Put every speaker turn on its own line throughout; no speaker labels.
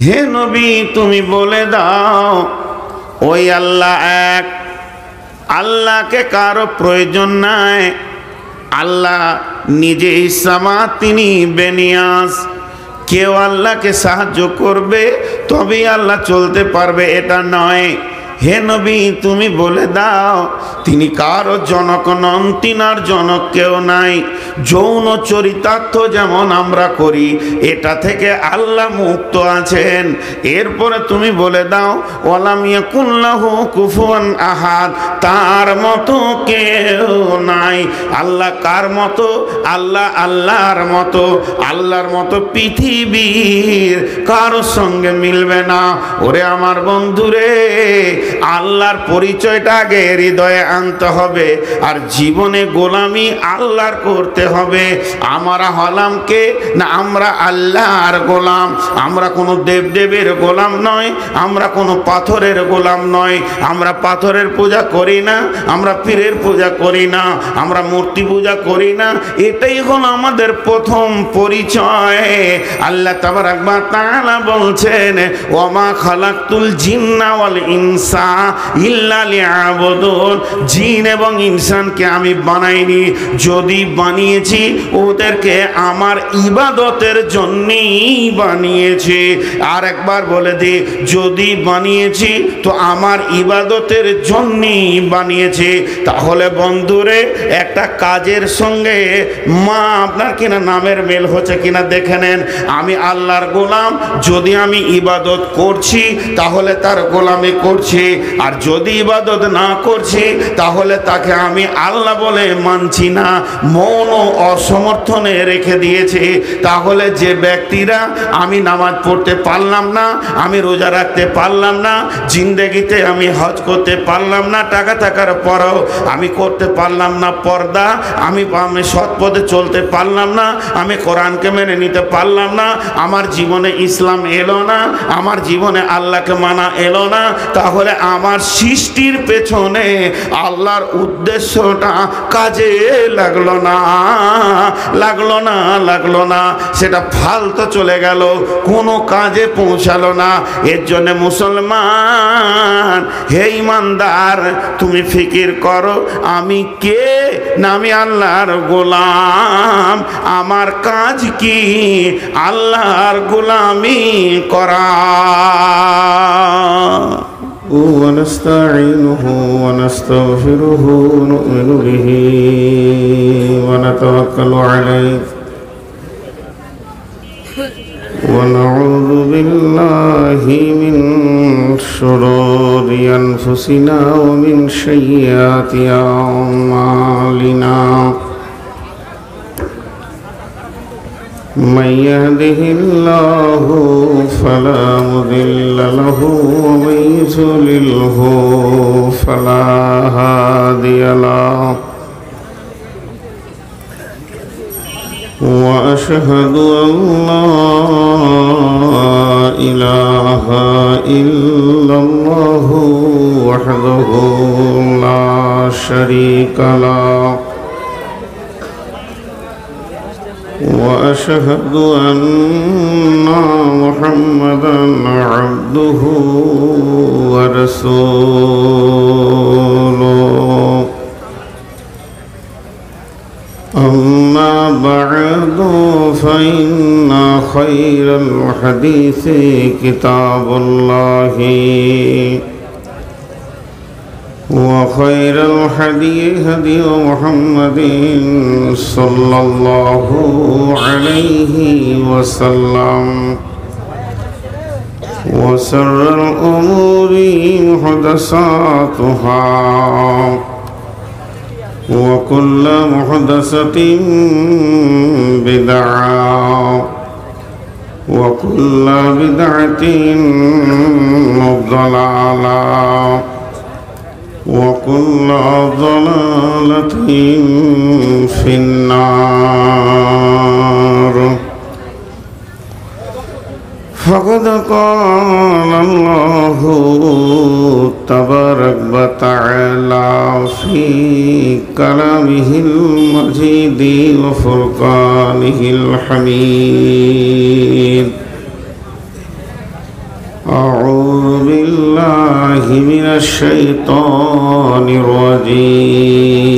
হে নবী তুমি বলে দাও ওই আল্লাহ এক, আল্লাহকে কারো প্রয়োজন নাই, আল্লাহ নিজে ইসামাত, তিনি বেনিয়াস। কেউ আল্লাহকে সাহায্য করবে তবেই আল্লাহ চলতে পারবে এটা নয়। হে নবী তুমি বলে দাও তিনি কারো জনক নন, তিনার জনক কেউ নাই। যৌন চরিতার্থ যেমন আমরা করি এটা থেকে আল্লাহ মুক্ত আছেন। এরপরে তুমি বলে দাও ওয়ালাম ইয়াকুল্লাহু কুফুয়ান আহাদ, তার মতো কেউ নাই। আল্লাহ কার মতো? আল্লাহ আল্লাহর মতো। আল্লাহর মতো পৃথিবীর কারোর সঙ্গে মিলবে না। ওরে আমার বন্ধুরে, আল্লাহর পরিচয়টা আগে হৃদয়ে আনতে হবে, আর জীবনে গোলামি আল্লাহর করতে হবে। আমরা হলাম কে না? আমরা আল্লাহর গোলাম। আমরা কোনো দেবদেবের গোলাম নয়, আমরা কোনো পাথরের গোলাম নয়। আমরা পাথরের পূজা করি না, আমরা পীরের পূজা করি না, আমরা মূর্তি পূজা করি না। এটাই হলো আমাদের প্রথম পরিচয়। আল্লাহ তাবারাক ওয়া তাআলা বলছেন ওয়ামা খালাকতুল জিন্না ওয়াল ইনসা ইল্লা লিয়াবুদুন, জিন এবং ইনসানকে আমি বানাইনি, যদি বানিয়েছি ওদেরকে আমার ইবাদতের জন্যই বানিয়েছি। আর একবার বলে দিই, যদি বানিয়েছি তো আমার ইবাদতের জন্যই বানিয়েছি। তাহলে বন্ধুরে, একটা কাজের সঙ্গে মা আপনার কিনা নামের মেল হচ্ছে কিনা দেখে নেন। আমি আল্লাহর গোলাম, যদি আমি ইবাদত করছি তাহলে তার গোলামি করছি, আর যদি ইবাদত না করছি তাহলে তাকে আমি আল্লাহ বলে মানছি না, মৌন অসমর্থনে রেখে দিয়েছি। তাহলে যে ব্যক্তিরা আমি নামাজ পড়তে পারলাম না, আমি রোজা রাখতে পারলাম না, জিন্দেগিতে আমি হজ করতে পারলাম না, টাকা থাকার পরেও আমি করতে পারলাম না পর্দা, আমি সৎ পথে চলতে পারলাম না, আমি কোরআনকে মেনে নিতে পারলাম না, আমার জীবনে ইসলাম এলো না, আমার জীবনে আল্লাহকে মানা এলো না, তাহলে আমার সৃষ্টির পেছনে আল্লাহর উদ্দেশ্যটা কাজে লাগলো না, লাগলো না, লাগলো না, সেটা ফালতু চলে গেল, কোনো কাজে পৌঁছালো না। এর জন্য মুসলমান, হে ইমানদার, তুমি ফিকির করো আমি কে না আমি আল্লাহর গোলাম। আমার কাজ কি? আল্লাহর গোলামি করা।
ونستعينه ونستغفره ونؤمن به ونتوكل عليه ونعوذ بالله من شرور أنفسنا ومن سيئات أعمالنا من يهده الله فلا مضل له ومن يضلله فلا هادي له وأشهد أن لا إله إلا الله وحده لا شريك له وأشهد أن محمدًا عبده ورسوله أما بعد فإن خير الحديث كتاب الله وخير الهدي هدي محمد صلى الله عليه وسلم وشر الأمور محدثاتها وكل محدثة بدعة وكل بدعة ضلالة وكل ضلالة في النار فقد قال الله تبارك وتعالى في كلامه المجيد وفرقانه الحميد أعوذ بالله من الشيطان الرجيم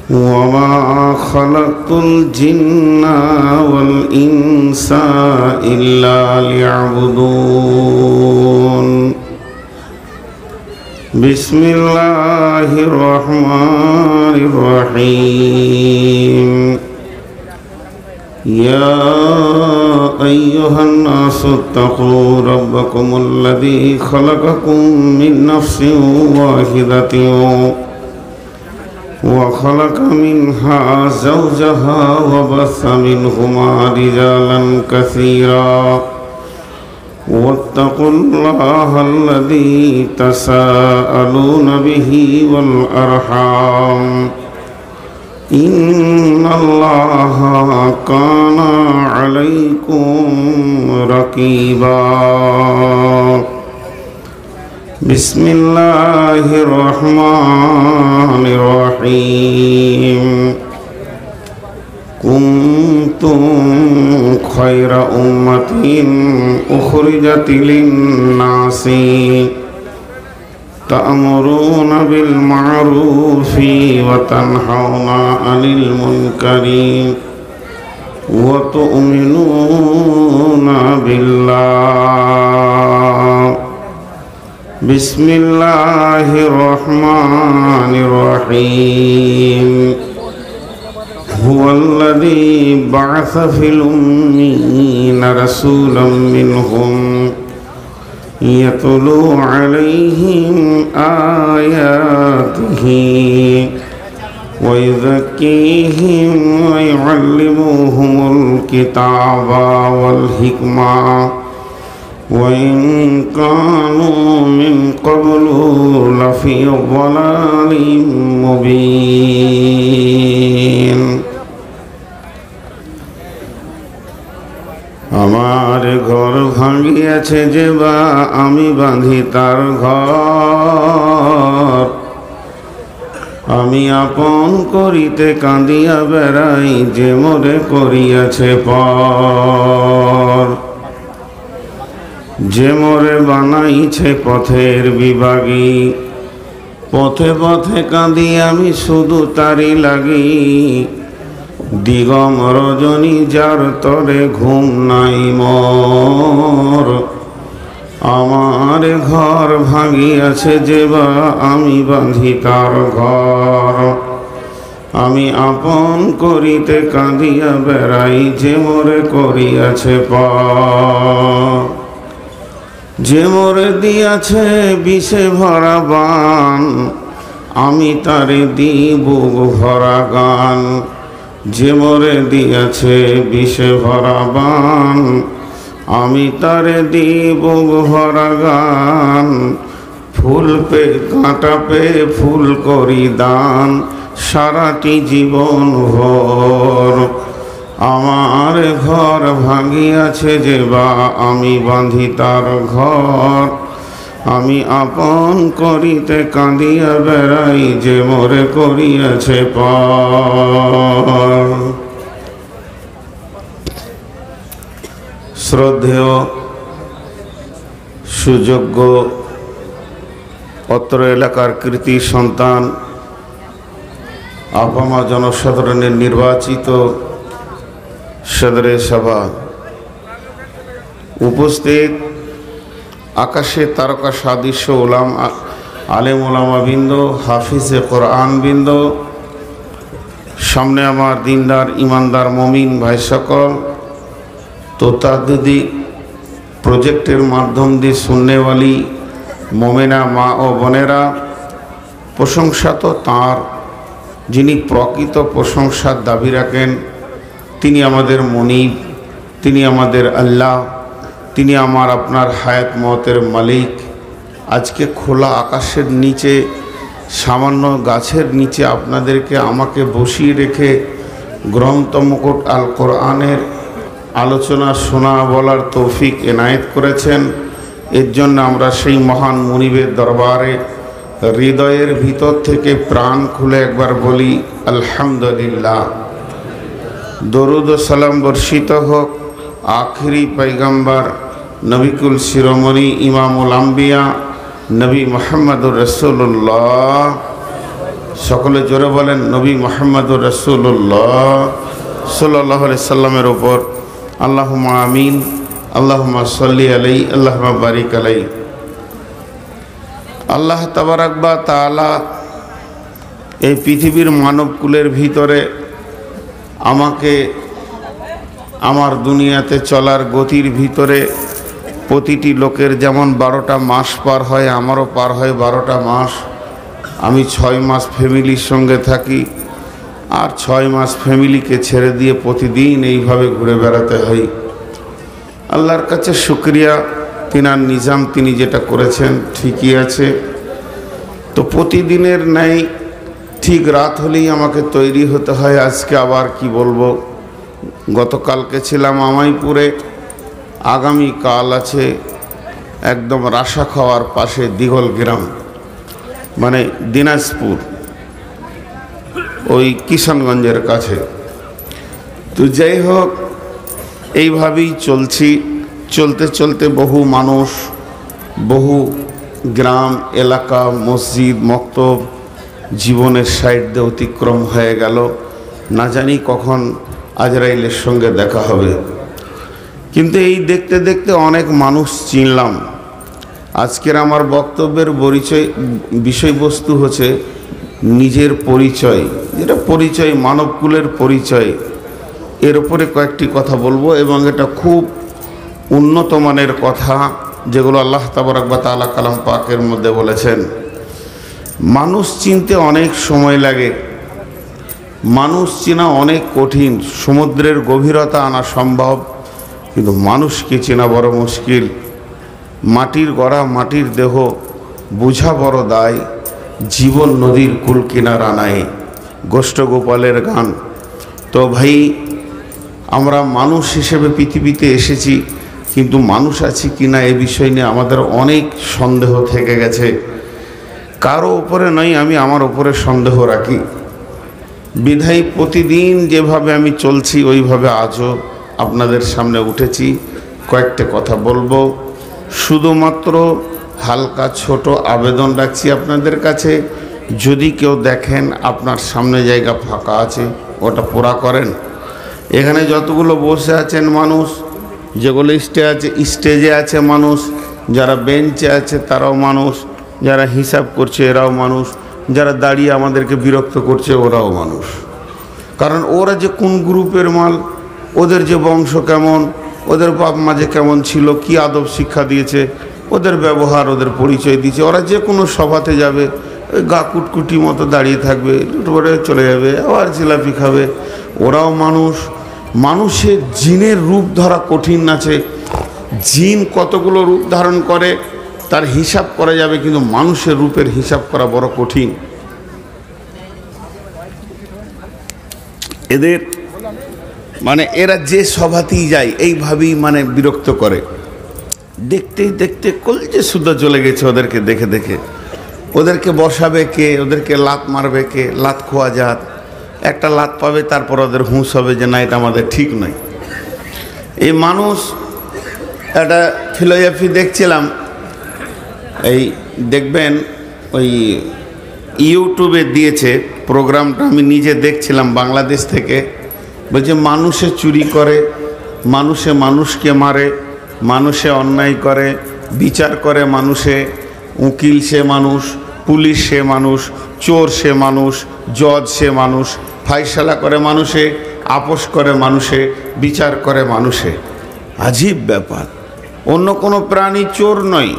وما خلقت الجن والإنس إلا ليعبدون بسم الله الرحمن الرحيم يا أيها الناس اتقوا ربكم الذي خلقكم من نفس واحدة وخلق منها زوجها وبث منهما رجالا كثيرا واتقوا الله الذي تساءلون به والأرحام إن الله كان عليكم رقيبا بسم الله الرحمن الرحيم كنتم خير أمة أخرجت للناس تأمرون بالمعروف وتنهون عن المنكر وتؤمنون بالله بسم الله الرحمن الرحيم هو الذي بعث في الأميين رسولا منهم يتلو عليهم آياته ويزكيهم ويعلمهم الكتاب والحكمة وإن كانوا من قبل لفي ضلال مبين আমার ঘর ভাঙিয়াছে যে বা আমি বাঁধি তার ঘর আমি আপন করিতে কাঁদিয়া বেড়াই যে মোরে করিয়াছে পর যে মোরে বানাইছে পথের বিভাগী পথে পথে কাঁদি আমি শুধু তারি লাগি দিগম রজনী যার তরে ঘুম নাই মোর আমার ঘর ভাঙিয়াছে যে বা আমি বাঁধি তার ঘর আমি আপন করিতে কাঁদিয়া বেড়াই যে মোরে করিয়াছে পর যে মোরে দিয়াছে বিষে ভরা বান আমি তারে দিব ভরা গান যে মোরে দিয়াছে বিষে ভরা বান আমি তারে দিব ভরা গান ফুল পে কাঁটা পে ফুল করি দান সারাটি জীবন ভর আমার ঘর ভাঙিয়াছে যে বা আমি বাঁধি তার ঘর আমি আপন করিতে কাঁদিয়া বেড়াই যে মোরে করিয়াছে পর শ্রদ্ধেয় সুযোগ্য অত্র এলাকার কৃতি সন্তান আপামা জনসাধারণের নির্বাচিত সদরে সভা উপস্থিত আকাশে তারকা সাদৃশ্য আলেম ওলামাবৃন্দ হাফিজে কোরআন বৃন্দ সামনে আমার দিনদার ইমানদার মমিন ভাই সকল তোতাদি প্রজেক্টের মাধ্যম দিয়ে সুন্নেওয়ালি মোমেনা মা ও বোনেরা প্রশংসা তো তাঁর যিনি প্রকৃত প্রশংসার দাবি রাখেন তিনি আমাদের মনিব তিনি আমাদের আল্লাহ তিনি আমার আপনার হায়াত মতের মালিক আজকে খোলা আকাশের নিচে সামান্য গাছের নিচে আপনাদেরকে আমাকে বসিয়ে রেখে গ্রন্থ মুকুট আল কোরআনের আলোচনা শোনা বলার তৌফিক এনায়েত করেছেন এর জন্য আমরা সেই মহান মুনিবের দরবারে হৃদয়ের ভিতর থেকে প্রাণ খুলে একবার বলি আলহামদুলিল্লাহ। দরুদ ও সালাম বর্ষিত হোক आखिरी पैगंबर नबीकुल शिरोमणि इमामुल अम्बिया नबी मुहम्मदुर रसूलुल्लाह सकले जोरे बोलें नबी मुहम्मदुर रसूलुल्लाह सल्लल्लाहु अलैहि वसल्लमेर ऊपर अल्लाहुम्मा आमीन अल्लाहुम्मा सल्ली अलैहि अल्लाहुम्मा बारिक अलैहि। আল্লাহ তাবারাক বা তাআলা এই পৃথিবীর মানবকুলের ভিতরে আমাকে আমার দুনিয়াতে চলার গতির ভিতরে প্রতিটি লোকের যেমন 12টা মাস পার হয় আমারও পার হয় 12টা মাস। আমি 6 মাস ফ্যামিলির সঙ্গে থাকি আর 6 মাস ফ্যামিলিকে ছেড়ে দিয়ে প্রতিদিন এইভাবে ঘুরে বেড়াতে হয়। আল্লাহর কাছে শুকরিয়া, তিনার নিজাম তিনি যেটা করেছেন ঠিকই আছে। তো প্রতিদিনের ন্যায় ঠিক রাত হলেই আমাকে তৈরি হতে হয়। আজকে আবার কি বলবো, গতকালকে ছিলাম আমাইপুরে, আগামী কাল আছে একদম রাশা খাওয়ার পাশে দিঘল গ্রাম, মানে দিনাজপুর, ওই কিষানগঞ্জের কাছে। তো যাই হোক, এইভাবেই চলছি। চলতে চলতে বহু মানুষ, বহু গ্রাম এলাকা, মসজিদ, মক্তব জীবনের সাইড দিয়ে অতিক্রম হয়ে গেল। না জানি কখন আজরাইলের সঙ্গে দেখা হবে। কিন্তু এই দেখতে দেখতে অনেক মানুষ চিনলাম। আজকের আমার বক্তব্যের বিষয়বস্তু হচ্ছে নিজের পরিচয়, যেটা পরিচয় মানবকুলের পরিচয়। এর উপরে কয়েকটি কথা বলবো এবং এটা খুব উন্নত মানের কথা, যেগুলো আল্লাহ তাবারাক ওয়া তাআলা কালাম পাকের মধ্যে বলেছেন। মানুষ চিনতে অনেক সময় লাগে, মানুষ চেনা অনেক কঠিন। সমুদ্রের গভীরতা আনা সম্ভব, কিন্তু মানুষকে চেনা বড় মুশকিল। মাটির গড়া মাটির দেহ বুঝা বড় দায়, জীবন নদীর কুল কিনারা নাই, গোষ্ঠ গোপালের গান। তো ভাই, আমরা মানুষ হিসেবে পৃথিবীতে এসেছি, কিন্তু মানুষ আছি কিনা এ বিষয় নিয়ে আমাদের অনেক সন্দেহ থেকে গেছে। কারো উপরে নয়, আমি আমার উপরে সন্দেহ রাখি। বিধায় প্রতিদিন যেভাবে আমি চলছি ওইভাবে আজও আপনাদের সামনে উঠেছি। কয়েকটা কথা বলবো, শুধুমাত্র হালকা ছোট আবেদন রাখছি আপনাদের কাছে। যদি কেউ দেখেন আপনার সামনে জায়গা ফাঁকা আছে, ওটা পুরা করেন। এখানে যতগুলো বসে আছেন মানুষ, যেগুলো স্টেজে আছে মানুষ, যারা বেঞ্চে আছে তারাও মানুষ, যারা হিসাব করছে এরাও মানুষ, যারা দাঁড়িয়ে আমাদেরকে বিরক্ত করছে ওরাও মানুষ। কারণ ওরা যে কোন গ্রুপের মাল, ওদের যে বংশ কেমন, ওদের বাপ মা যে কেমন ছিল, কি আদব শিক্ষা দিয়েছে, ওদের ব্যবহার, ওদের পরিচয় দিয়েছে। ওরা যে কোনো সভাতে যাবে, ওই গা কুটকুটি মতো দাঁড়িয়ে থাকবে, করে চলে যাবে, আবার জিলাপি খাবে। ওরাও মানুষ। মানুষের জিনের রূপ ধরা কঠিন আছে। জিন কতগুলো রূপ ধারণ করে তার হিসাব করা যাবে, কিন্তু মানুষের রূপের হিসাব করা বড় কঠিন। এদের মানে এরা যে সভাতেই যায় এইভাবেই মানে বিরক্ত করে। দেখতেই দেখতে কলজে সুদ্ধা চলে গেছে ওদেরকে দেখে দেখে। ওদেরকে বসাবে কে, ওদেরকে লাত মারবে কে, লাত খোয়া জাত। একটা লাত পাবে, তারপর ওদের হুঁশ হবে যে না, এটা আমাদের ঠিক নয়। এই মানুষ একটা ফিলোসফি দেখছিলাম, এই দেখবেন ওই ইউটিউবে দিয়েছে প্রোগ্রামটা, আমি নিজে দেখছিলাম বাংলাদেশ থেকে। বলছে মানুষে চুরি করে, মানুষে মানুষকে মারে, মানুষে অন্যায় করে, বিচার করে মানুষে, উকিল সে মানুষ, পুলিশ সে মানুষ, চোর সে মানুষ, জজ সে মানুষ, ফাইসালা করে মানুষে, আপোষ করে মানুষে, বিচার করে মানুষে। আজীব ব্যাপার। অন্য কোনো প্রাণী চোর নয়,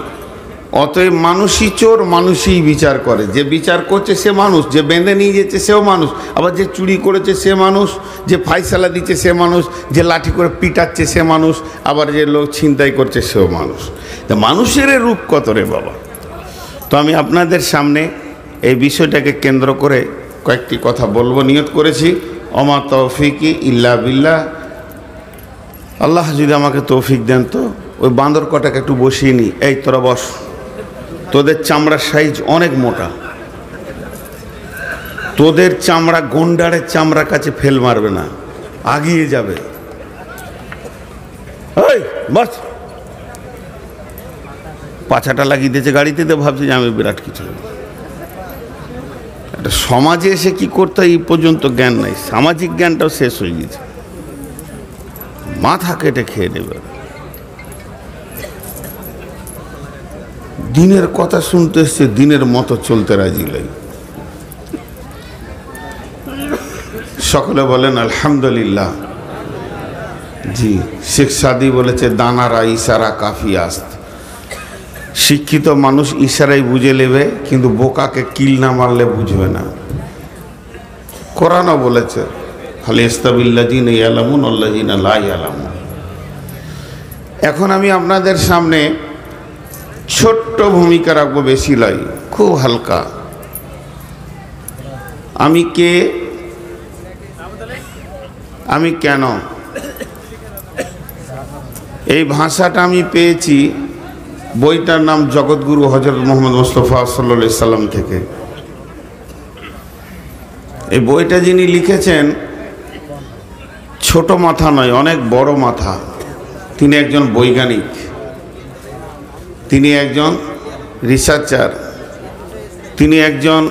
অতএব মানুষই চোর, মানুষই বিচার করে। যে বিচার করছে সে মানুষ, যে বেঁধে নিয়ে যাচ্ছে সেও মানুষ, আবার যে চুরি করেছে সে মানুষ, যে ফাইসালা দিচ্ছে সে মানুষ, যে লাঠি করে পিটাচ্ছে সে মানুষ, আবার যে লোক ছিনতাই করছে সেও মানুষ। তা মানুষের রূপ কত রে বাবা। তো আমি আপনাদের সামনে এই বিষয়টাকে কেন্দ্র করে কয়েকটি কথা বলবো, নিয়ত করেছি। ওমা তৌফিকি ইল্লা বিল্লাহ। আল্লাহ যদি আমাকে তৌফিক দেন তো ওই বান্দর কটাকে একটু বসিয়ে নি। এই তোরা বস, তোদের চামড়ার সাইজ অনেক মোটা, তোদের চামড়া গন্ডারের চামড়ার কাছে ফেল মারবে না, আগিয়ে যাবে।
ওই বস, পাছাটা লাগিয়ে দিয়েছে গাড়িতে, তো ভাবছে যে আমি বিরাট কিছু। একটা সমাজে এসে কি করতে হয় এই পর্যন্ত জ্ঞান নাই, সামাজিক জ্ঞানটাও শেষ হয়ে গেছে, মাথা কেটে খেয়ে নেবে। দিনের কথা শুনতে এসছে, দিনের মতো চলতে রাজি লাই। সকলে বলেন আলহামদুলিল্লাহ। জি, শেখ সাদি বলেছে দানারা ইশারা কাফি আস্ত। শিক্ষিত মানুষ ইশারাই বুঝে নেবে, কিন্তু বোকাকে কিল না মারলে বুঝবে না। কোরআনও বলেছে খালি ইস্তাবিল্লাযিনা ইয়ালামুন আল্লাযিনা লা ইয়ালামুন। এখন আমি আপনাদের সামনে ছোট্ট ভূমিকা রাখবো, বেশি লাই, খুব হালকা। আমি কে, আমি কেন, এই ভাষাটা আমি পেয়েছি বইটার নাম জগৎগুরু হযরত মুহাম্মদ মুস্তাফা সাল্লাল্লাহু আলাইহি সাল্লাম থেকে। এই বইটা যিনি লিখেছেন ছোট মাথা নয়, অনেক বড় মাথা। তিনি একজন বৈজ্ঞানিক, তিনি একজন রিসার্চার, তিনি একজন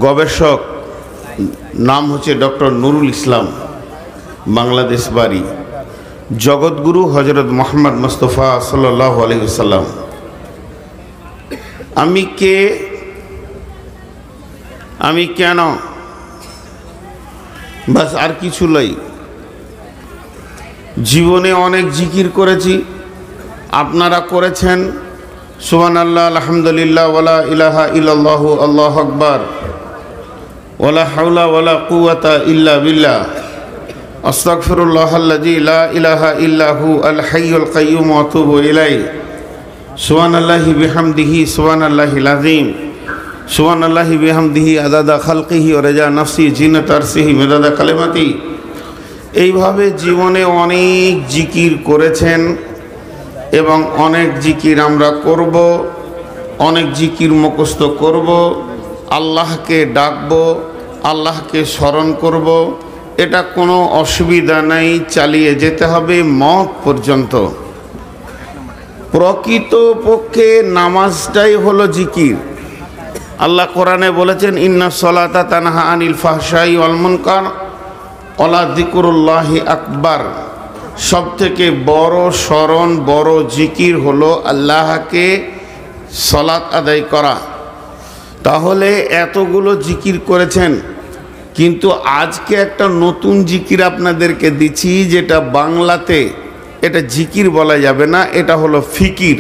গবেষক। নাম হচ্ছে ডক্টর নুরুল ইসলাম, বাংলাদেশ বাড়ি। জগৎগুরু হযরত মুহাম্মদ মুস্তাফা সাল্লাল্লাহু আলাইহি ওয়াসাল্লাম। আমি কে, আমি কেন, বাস, আর কিছু নাই। জীবনে অনেক জিকির করেছি, আপনারা করেছেন। সুবহানাল্লাহ, আলহামদুলিল্লাহ, ওয়ালা ইলাহা ইল্লাল্লাহু, আল্লাহু আকবার, ওয়ালা হাওলা ওয়ালা কুওয়াতা ইল্লা বিল্লাহ, আস্তাগফিরুল্লাহাল্লাযী লা ইলাহা ইল্লা হু আল হাইয়ুল কাইয়্যুম ওয়া আতুবু ইলাইহি, সুবহানাল্লাহি বিহামদিহি সুবহানাল্লাহিল আযীম, সুবহানাল্লাহি বিহামদিহি আদাদা খালকিহি ওয়া রিজা নাফসি জিনাত আরশিহি মিদাদা কালিমাতি। এইভাবে জীবনে অনেক জিকির করেছেন এবং অনেক জিকির আমরা করব, অনেক জিকির মুখস্থ করব, আল্লাহকে ডাকব, আল্লাহকে স্মরণ করব। এটা কোনো অসুবিধা নাই, চালিয়ে যেতে হবে মওত পর্যন্ত। প্রকৃতপক্ষে নামাজটাই হলো জিকির। আল্লাহ কোরআনে বলেছেন ইন্নাস সালাতা তানহা আনিল ফাহশাই ওয়াল মুনকার ওয়ালা যিকরুল্লাহি আকবার। সবথেকে বড় স্মরণ, বড় জিকির হলো আল্লাহকে সালাত আদায় করা। তাহলে এতগুলো জিকির করেছেন, কিন্তু আজকে একটা নতুন জিকির আপনাদেরকে দিচ্ছি, যেটা বাংলাতে এটা জিকির বলা যাবে না, এটা হলো ফিকির।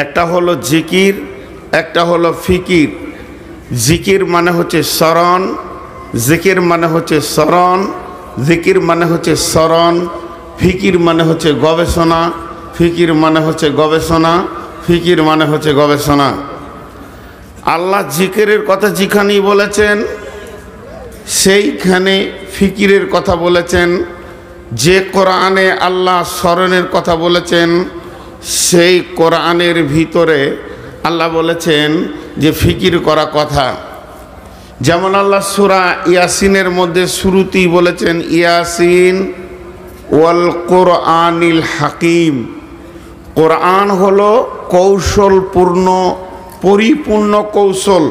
একটা হলো জিকির, একটা হলো ফিকির। জিকির মানে হচ্ছে স্মরণ, জিকির মানে হচ্ছে স্মরণ, জিকির মানে হচ্ছে স্মরণ, ফিকির মানে হচ্ছে গবেষণা, ফিকির মানে হচ্ছে গবেষণা, ফিকির মানে হচ্ছে গবেষণা। আল্লাহ জিকিরের কথা যেখানেই বলেছেন সেইখানে ফিকিরের কথা বলেছেন। যে কোরআনে আল্লাহ স্মরণের কথা বলেছেন সেই কোরআনের ভিতরে আল্লাহ বলেছেন যে ফিকির করা কথা। যেমন আল্লাহ সূরা ইয়াসিনের মধ্যে শুরুতেই বলেছেন ইয়াসিন ওয়াল কোরআনিল হাকিম। কোরআন হলো কৌশলপূর্ণ, পরিপূর্ণ কৌশল।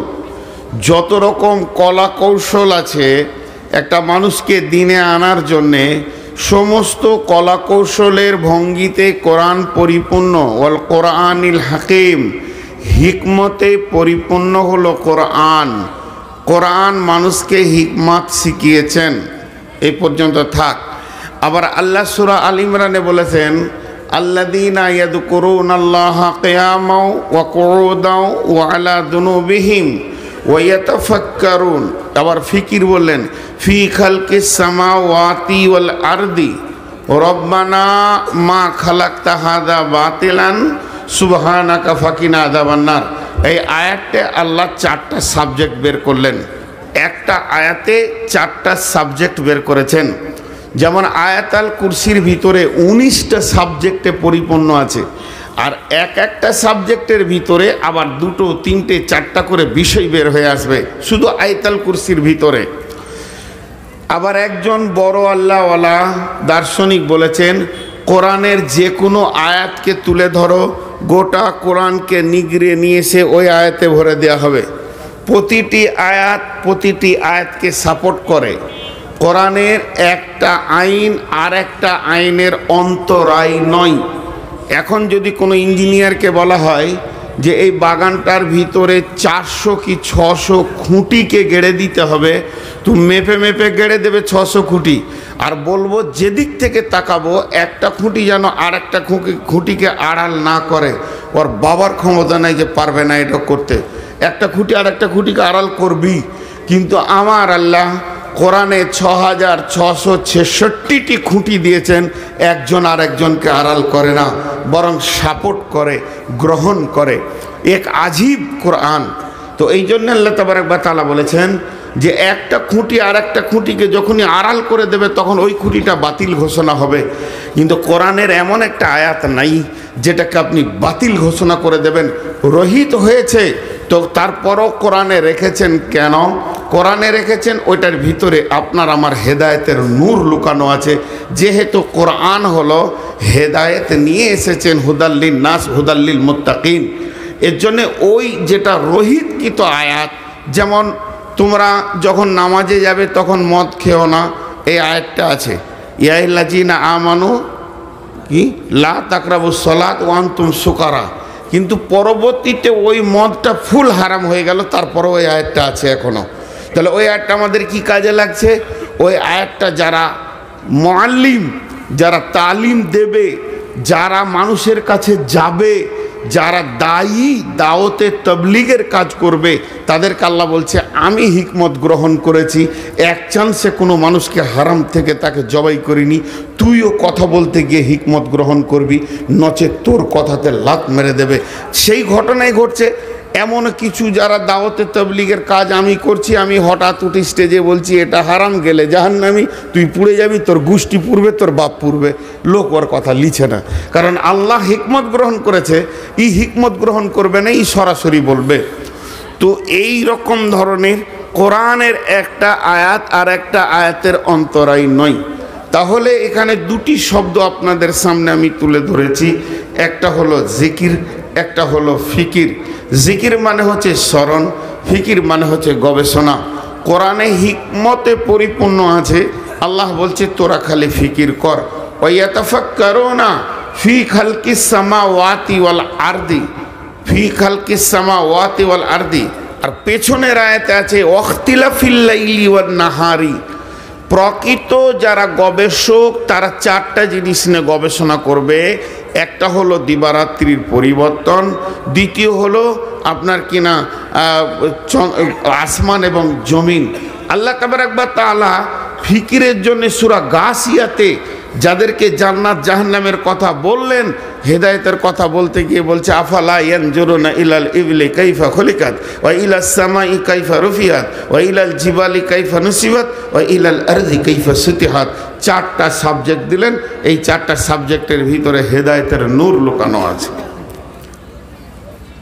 যত রকম কলা কৌশল আছে একটা মানুষকে দিনে আনার জন্যে, সমস্ত কলা কৌশলের ভঙ্গিতে কোরআন পরিপূর্ণ। ওয়াল কোরআনিল হাকিম, হিকমতে পরিপূর্ণ হলো কোরআন। কোরআন মানুষকে হিকমত শিখিয়েছেন। এই পর্যন্ত থাক। আবার আল্লাহ সূরা আল ইমরানে বলেছেন আল্লাযীনা ইয়াযকুরুনাল্লাহা কিয়ামান ওয়া কুউদান ওয়া আলা যুনুবিহিম ওয়া ইয়াতাফাক্কারুন। আবার ফিকির বললেন ফি খালকিস সামাওয়াতি ওয়াল আরদি রব্বানা মা খালাকতা হাযা বাতিলান সুবহানাকা ফাকিনা আযাবান্নার। এই আয়াতে আল্লাহ 4টা সাবজেক্ট বের করলেন। একটা আয়াতে 4টা সাবজেক্ট বের করেছেন। যেমন আয়াতুল কুরসির ভিতরে 19টা সাবজেক্টে পরিপূর্ণ আছে, আর একটা সাবজেক্টের ভিতরে আবার 2, 3, 4টা করে বিষয় বের হয়ে আসবে শুধু আয়াতুল কুরসির ভিতরে। আবার একজন বড় আল্লাহওয়ালা দার্শনিক বলেছেন
কোরআনের যে কোনো আয়াতকে তুলে ধরো, গোটা কোরআনকে নিগড়ে নিয়ে এসে ওই আয়াতে ভরে দেওয়া হবে। প্রতিটি আয়াতকে সাপোর্ট করে। কোরআনের একটা আইন আর একটা আইনের অন্তরায় নয়। এখন যদি কোনো ইঞ্জিনিয়ারকে বলা হয় যে এই বাগানটার ভিতরে 400 কি 600 খুঁটিকে গেড়ে দিতে হবে, তো মেপে মেপে গেড়ে দেবে 600 খুঁটি। আর বলবো যেদিক থেকে তাকাবো একটা খুঁটি যেন আর একটা খুঁটিকে আড়াল না করে। ওর বাবার ক্ষমতা নাই যে পারবে না এটা করতে। একটা খুঁটি আর একটা খুঁটিকে আড়াল করবি। কিন্তু আমার আল্লাহ কোরআনে 6666টি খুঁটি দিয়েছেন, একজন আর একজনকে আড়াল করে না, বরং সাপোর্ট করে, গ্রহণ করে। এক আজীব কোরআন। তো এই জন্য আল্লাহ তাবারক ওয়া তাআলা বলেছেন যে একটা খুঁটি আর একটা খুঁটিকে যখনই আড়াল করে দেবে তখন ওই খুঁটিটা বাতিল ঘোষণা হবে। কিন্তু কোরআনের এমন একটা আয়াত নাই যেটাকে আপনি বাতিল ঘোষণা করে দেবেন। রহিত হয়েছে তো তারপরও কোরআনে রেখেছেন কেন? কোরআনে রেখেছেন ওইটার ভিতরে আপনার আমার হেদায়েতের নূর লুকানো আছে। যেহেতু কোরআন হলো হেদায়েত নিয়ে এসেছেন, হুদাল্লিন নাস হুদাল্লিল মুত্তাকিন। এর জন্যে ওই যেটা রহিতকৃত আয়াত, যেমন তোমরা যখন নামাজে যাবে তখন মদ খেও না, এই আয়াতটা আছে, ইয়াইল্লাযিনা আমানু কি লা তাকরাবুস সালাত ওয়া আনতুম সুকারা। কিন্তু পরবর্তীতে ওই মদটা ফুল হারাম হয়ে গেল, তারপরে ওই আয়াতটা আছে এখনো। তাহলে ওই আয়াতটা আমাদের কি কাজে লাগছে? ওই আয়াতটা যারা মুআল্লিম, যারা তালিম দেবে, যারা মানুষের কাছে যাবে, যারা দায়ী দাওয়াতে তাবলীগের কাজ করবে, তাদেরকে আল্লাহ বলছে আমি হিকমত গ্রহণ করেছি। এক চান্সে কোনো মানুষকে হারাম থেকে তাকে জবাই করিনি। তুইও কথা বলতে গিয়ে হিকমত গ্রহণ করবি, নচেত তোর কথাতে লাত মেরে দেবে। সেই ঘটনাই ঘটছে। এমন কিছু যারা দাওয়াতে তাবলীগের কাজ আমি করছি, আমি হঠাৎ উঠে স্টেজে বলছি এটা হারাম, গেলে জাহান্নামী, তুই পুড়ে যাবি, তোর গোষ্ঠী পুড়বে, তোর বাপ পুড়বে। লোক ওর কথা লিছে না, কারণ আল্লাহ হিকমত গ্রহণ করেছে। ই হিকমত গ্রহণ করবে না, ই সরাসরি বলবে। তো এই রকম ধরনের কোরআনের একটা আয়াত আর একটা আয়াতের অন্তরায় নয়। তাহলে এখানে দুটি শব্দ আপনাদের সামনে আমি তুলে ধরেছি, একটা হলো জিকির, একটা হলো ফিকির। জিকির মানে হচ্ছে স্মরণ, ফিকির মানে হচ্ছে গবেষণা। কোরআনে হিকমতে পরিপূর্ণ আছে। আল্লাহ বলছে তোরা খালি ফিকির কর। ওয়ায়াতাফাক্কারুনা ফি খালকিস সামাওয়াতি ওয়াল আরদি, ফি খালকিস সামাওয়াতি ওয়াল আরদি। আর পেছনের আয়াতে আছে ওয়াখতিলাফিল লাইলি ওয়ান নাহারি। প্রকৃত যারা গবেষক তারা চারটা জিনিস নিয়ে গবেষণা করবে। একটা হলো দিবারাত্রির পরিবর্তন, দ্বিতীয় হলো আপনার কিনা আসমান এবং জমিন। আল্লাহ তাবারক ওয়া তাআলা ফিকিরের জন্য সূরা গাসিয়াতে যাদেরকে জান্নাত জাহান্নামের কথা বললেন, হেদায়েতের কথা বলতে গিয়ে বলছে আফালা ইয়ানজুরুনা ইলাল ইবলি কাইফা খুলিকাত ওয়া ইলাস সামাই কাইফা রুফিয়াত ওয়া ইলাল জিবালি কাইফা নুসিবাত ওয়া ইলাল আরদি কাইফা সুতিহাত। চারটা সাবজেক্ট দিলেন। এই চারটা সাবজেক্টের ভিতরে হেদায়েতের নূর লুকানো আছে।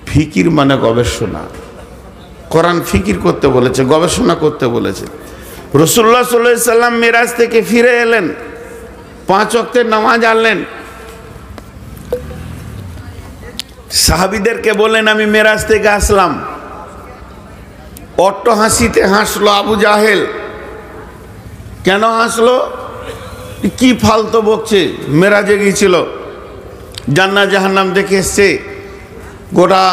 ফিকির মানে গবেষণা। কোরআন ফিকির করতে বলেছে, গবেষণা করতে বলেছে। রাসূলুল্লাহ সাল্লাল্লাহু আলাইহি সাল্লাম মিরাজ থেকে ফিরে এলেন, 5 ওয়াক্তের নামাজ আনলেন। সাহাবীদেরকে বললেন আমি মেরাজ থেকে আসলাম। অট্ট হাসিতে হাসলো আবু জাহেল। কেন হাসলো? কি ফালতু বকছে, মেরাজে গিয়েছিল, জান্নাত জাহান্নাম দেখে এসছে, গোটা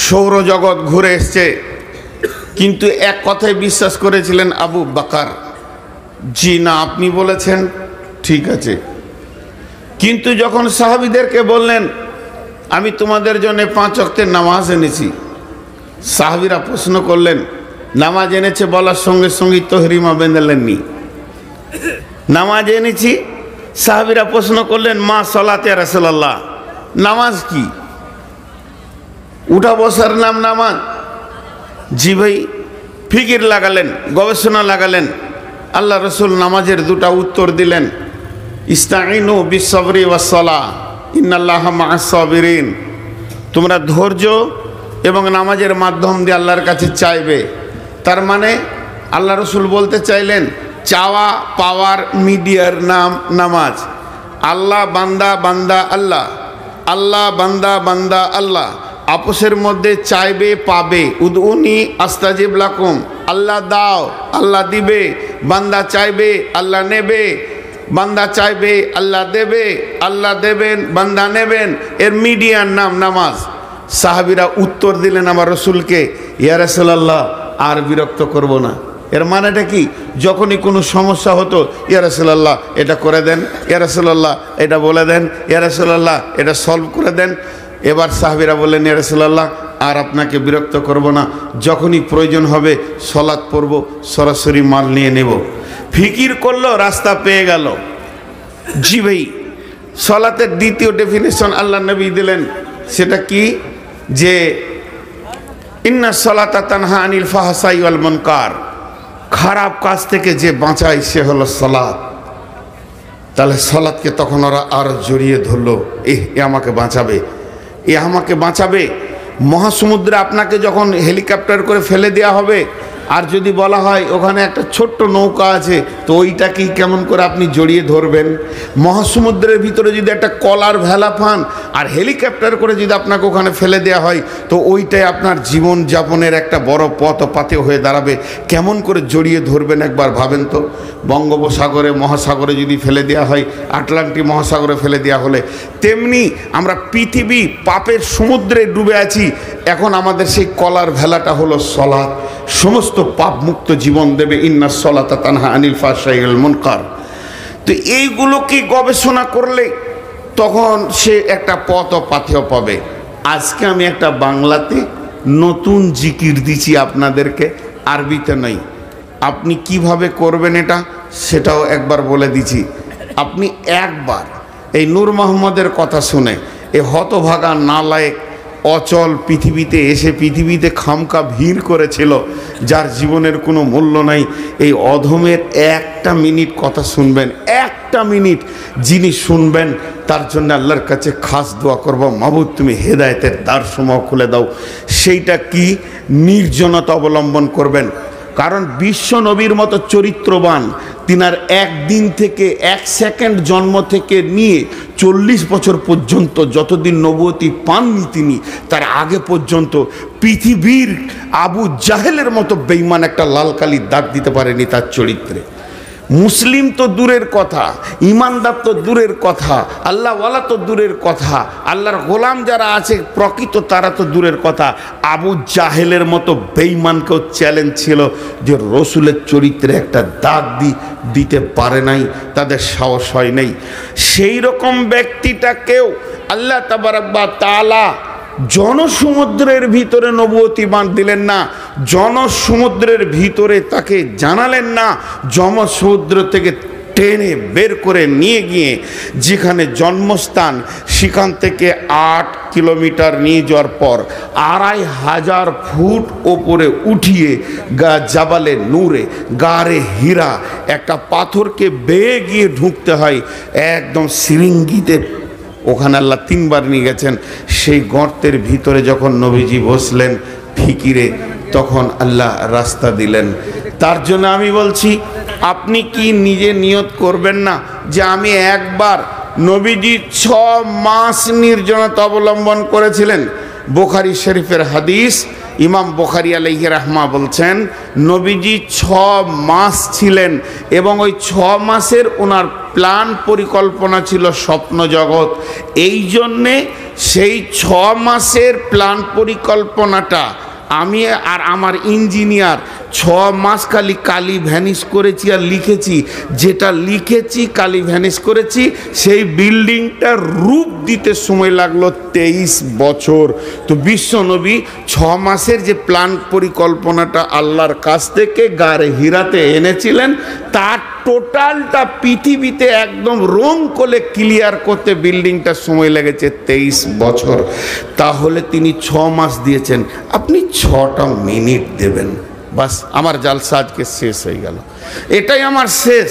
সৌরজগৎ ঘুরে এসছে। কিন্তু এক কথায় বিশ্বাস করেছিলেন আবু বকর, জি না আপনি বলেছেন ঠিক আছে। কিন্তু যখন সাহাবীদেরকে বললেন আমি তোমাদের জন্য 5 ওয়াক্তের নামাজ এনেছি, সাহাবীরা প্রশ্ন করলেন নামাজ এনেছে বলার সঙ্গে সঙ্গে তহরিমা বেঁধেলেননি। নামাজ এনেছি, সাহাবীরা প্রশ্ন করলেন মা সালাতে ইয়া রাসূলুল্লাহ, নামাজ কি? উঠা বসার নাম নামাজ? জি ভাই। ফিকির লাগালেন, গবেষণা লাগালেন। আল্লাহ রসুল নামাজের দুটা উত্তর দিলেন, ইস্তাইনু বিসসবরি ওয়াসসালাহ ইন্নাল্লাহা মা'আস সাবিরিন। তোমরা ধৈর্য এবং নামাজের মাধ্যম দিয়ে আল্লাহর কাছে চাইবে। তার মানে আল্লাহ রসুল বলতে চাইলেন চাওয়া পাওয়ার মিডিয়ার নাম নামাজ। আল্লাহ বান্দা বান্দা আল্লাহ, আল্লাহ বান্দা বান্দা আল্লাহ, আপোসের মধ্যে চাইবে পাবে। উদউনি আস্তাজিব লাকুম, আল্লাহ দাও আল্লাহ দিবে, বান্দা চাইবে আল্লাহ নেবে, বান্দা চাইবে আল্লাহ দেবে, আল্লাহ দেবেন বান্দা নেবেন। এর মিডিয়ার নাম নামাজ। সাহাবীরা উত্তর দিলেন আমার রসুলকে, ইয়া রাসূলুল্লাহ আর বিরক্ত করব না। এর মানেটা কি? যখনই কোনো সমস্যা হতো, ইয়া রাসূলুল্লাহ এটা করে দেন, ইয়া রাসূলুল্লাহ এটা বলে দেন, ইয়া রাসূলুল্লাহ এটা সলভ করে দেন। এবার সাহাবীরা বললেন, ইয়া রাসূলুল্লাহ আর আপনাকে বিরক্ত করব না, যখনই প্রয়োজন হবে সলাৎ পড়ব, সরাসরি মাল নিয়ে নেব। ফিকির করলো, রাস্তা পেয়ে গেল। জি ভাই, সলাতের দ্বিতীয় ডেফিনেশন আল্লাহ নবী দিলেন, সেটা কি? যে ইন্না সলাতা তানহা আনিল ফাহশাই ওয়াল মুনকার, খারাপ কাজ থেকে যে বাঁচায় সে হলো সলাত। তাহলে সলাতকে তখন ওরা আরো জড়িয়ে ধরলো, এ আমাকে বাঁচাবে, এ আমাকে বাঁচাবে। মহাসমুদ্রে আপনাকে যখন হেলিকপ্টার করে ফেলে দেওয়া হবে, আর যদি বলা হয় ওখানে একটা ছোট্ট নৌকা আছে, তো ওইটাকেই কেমন করে আপনি জড়িয়ে ধরবেন? মহাসমুদ্রের ভিতরে যদি একটা কলার ভেলা পান আর হেলিকপ্টার করে যদি আপনাকে ওখানে ফেলে দেওয়া হয়, তো ওইটাই আপনার জীবন যাপনের একটা বড় পথ পাথেয় হয়ে দাঁড়াবে। কেমন করে জড়িয়ে ধরবেন একবার ভাবেন তো। বঙ্গোপসাগরে মহাসাগরে যদি ফেলে দেওয়া হয়, আটলান্টিক মহাসাগরে ফেলে দেওয়া হলে, তেমনি আমরা পৃথিবী পাপের সমুদ্রে ডুবে আছি। এখন আমাদের সেই কলার ভেলাটা হলো সলাত, সমস্ত পাপ মুক্ত জীবন দেবে। ইন্না সলাতা তানহা আনিল ফাহশাই ওয়াল মুনকার। তো এইগুলোকে গবেষণা করলে তখন সে একটা পথ ও পাথেয় পাবে। আজকে আমি একটা বাংলাতে নতুন জিকির দিচ্ছি আপনাদেরকে, আরবিতে নয়। আপনি কিভাবে করবেন এটা সেটাও একবার বলে দিচ্ছি। আপনি একবার এই নূর মোহাম্মদের কথা শুনে এ হতভাগা নালায়েক অচল পৃথিবীতে এসে পৃথিবীতে খামকা ভিড় করেছিল, যার জীবনের কোনো মূল্য নাই, এই অধমের একটা মিনিট কথা শুনবেন। একটা মিনিট যিনি শুনবেন তার জন্য আল্লাহর কাছে খাস দোয়া করব, মাবুদ তুমি হেদায়েতের দ্বারসমূহ খুলে দাও। সেইটা কি? নির্জনতা অবলম্বন করবেন। কারণ বিশ্ব নবীর মতো চরিত্রবান, তিনার একদিন থেকে এক সেকেন্ড জন্ম থেকে নিয়ে 40 বছর পর্যন্ত যতদিন নবুয়তি পাননি তিনি, তার আগে পর্যন্ত পৃথিবীর আবু জাহেলের মতো বেঈমান একটা লাল কালির দাগ দিতে পারেনি তার চরিত্রে। মুসলিম তো দূরের কথা, ইমানদার তো দূরের কথা, আল্লাহওয়ালা তো দূরের কথা, আল্লাহর গোলাম যারা আছে প্রকৃত তারা তো দূরের কথা। আবু জাহেলের মতো বেঈমানকেও চ্যালেঞ্জ ছিল যে রসুলের চরিত্রে একটা দাগ দিতে পারে নাই, তাদের সাহস হয় নাই। সেই রকম ব্যক্তিটাকেও আল্লাহ তাবারক ওয়া তাআলা জনসমুদ্রের ভিতরে নবুয়তি বাণ দিলেন না, জনসমুদ্রের ভিতরে তাকে জানালেন না, জনসমুদ্র থেকে টেনে বের করে নিয়ে গিয়ে যেখানে জন্মস্থান সেখান থেকে 8 কিলোমিটার নিয়ে যাওয়ার পর 2500 ফুট ওপরে উঠিয়ে জাবালে নূরে গারে হীরা একটা পাথরকে বেয়ে গিয়ে ঢুকতে হয় একদম সিরিঙ্গিতে। ওখানে আল্লাহ 3 বার নিয়ে গেছেন। সেই গর্তের ভিতরে যখন নবীজি বসলেন ফিকিরে, তখন আল্লাহ রাস্তা দিলেন। তার জন্য আমি বলছি, আপনি কি নিজে নিয়ত করবেন না যে আমি একবার? নবীজি 6 মাস নির্জনতা অবলম্বন করেছিলেন। বুখারী শরীফের হাদিস, ইমাম বুখারী আলাইহি রাহমা বলছেন নবীজি 6 মাস ছিলেন এবং ওই 6 মাসের ওনার প্ল্যান পরিকল্পনা ছিল স্বপ্ন জগৎ। এই জন্যে সেই 6 মাসের প্ল্যান পরিকল্পনাটা আমি আর আমার ইঞ্জিনিয়ার 6 মাস খালি কালি ভ্যানিশ করেছি আর লিখেছি, যেটা লিখেছি কালি ভ্যানিশ করেছি, সেই বিল্ডিংটার রূপ দিতে সময় লাগলো 23 বছর। তো বিশ্বনবী 6 মাসের যে প্ল্যান পরিকল্পনাটা আল্লাহর কাছ থেকে গারে হীরাতে এনেছিলেন, তার টোটালটা পৃথিবীতে একদম রং করে ক্লিয়ার করতে বিল্ডিংটা সময় লেগেছে 23 বছর। তাহলে তিনি 6 মাস দিয়েছেন, আপনি 6টা মিনিট দেবেন, বাস আমার জালসা আজকে শেষ হয়ে গেল। এটাই আমার শেষ।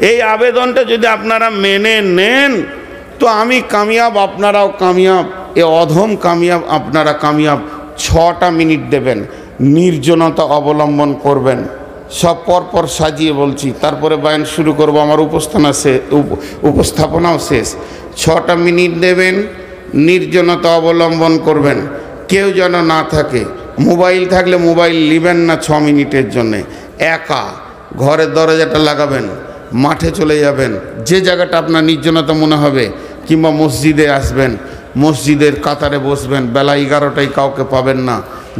এই আবেদনটা যদি আপনারা মেনে নেন তো আমি কামিয়াব, আপনারাও কামিয়াব, এ অধম কামিয়াব, আপনারা কামিয়াব। 6টা মিনিট দেবেন, নির্জনতা অবলম্বন করবেন, সব পরপর সাজিয়ে বলছি, তারপরে বয়ান শুরু করব। আমার উপস্থাপনাও শেষ। 6টা মিনিট দেবেন, নির্জনতা অবলম্বন করবেন, কেউ যেন না থাকে। মোবাইল থাকলে মোবাইল নেবেন না 6 মিনিটের জন্যে। একা ঘরের দরজাটা লাগাবেন, মাঠে চলে যাবেন, যে জায়গাটা আপনার নির্জনতা মনে হবে, কিংবা মসজিদে আসবেন, মসজিদের কাতারে বসবেন। বেলা 11টায় কাউকে পাবেন না,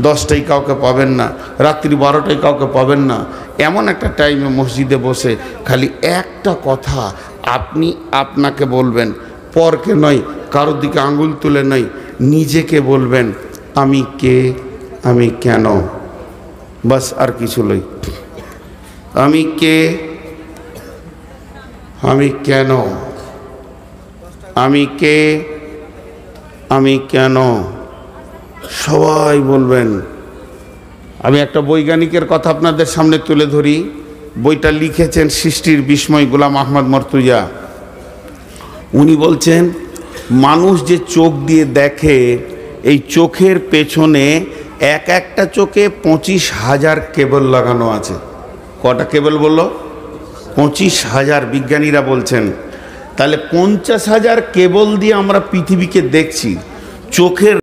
10টায় কাউকে পাবেন না, রাত্রি 12টায় কাউকে পাবেন না। এমন একটা টাইমে মসজিদে বসে খালি একটা কথা আপনি আপনাকে বলবেন, পরকে নয়, কারোর দিকে আঙুল তুলে নয়, নিজেকে বলবেন, আমি কে, আমি কেন, বাস, আর কিছু নয়। আমি কে, আমি কেন, আমি কে, আমি কেন, সবাই বলবেন। আমি একটা বৈজ্ঞানিকের কথা আপনাদের সামনে তুলে ধরি। বইটা লিখেছেন সৃষ্টির বিস্ময় গোলাম আহমদ মর্তুজা। উনি বলছেন, মানুষ যে চোখ দিয়ে দেখে, এই চোখের পেছনে একটা চোখে 25,000 কেবল লাগানো আছে। কটা কেবল বললো? 25,000 বিজ্ঞানীরা বলছেন। তাহলে 50,000 কেবল দিয়ে আমরা পৃথিবীকে দেখছি। চোখের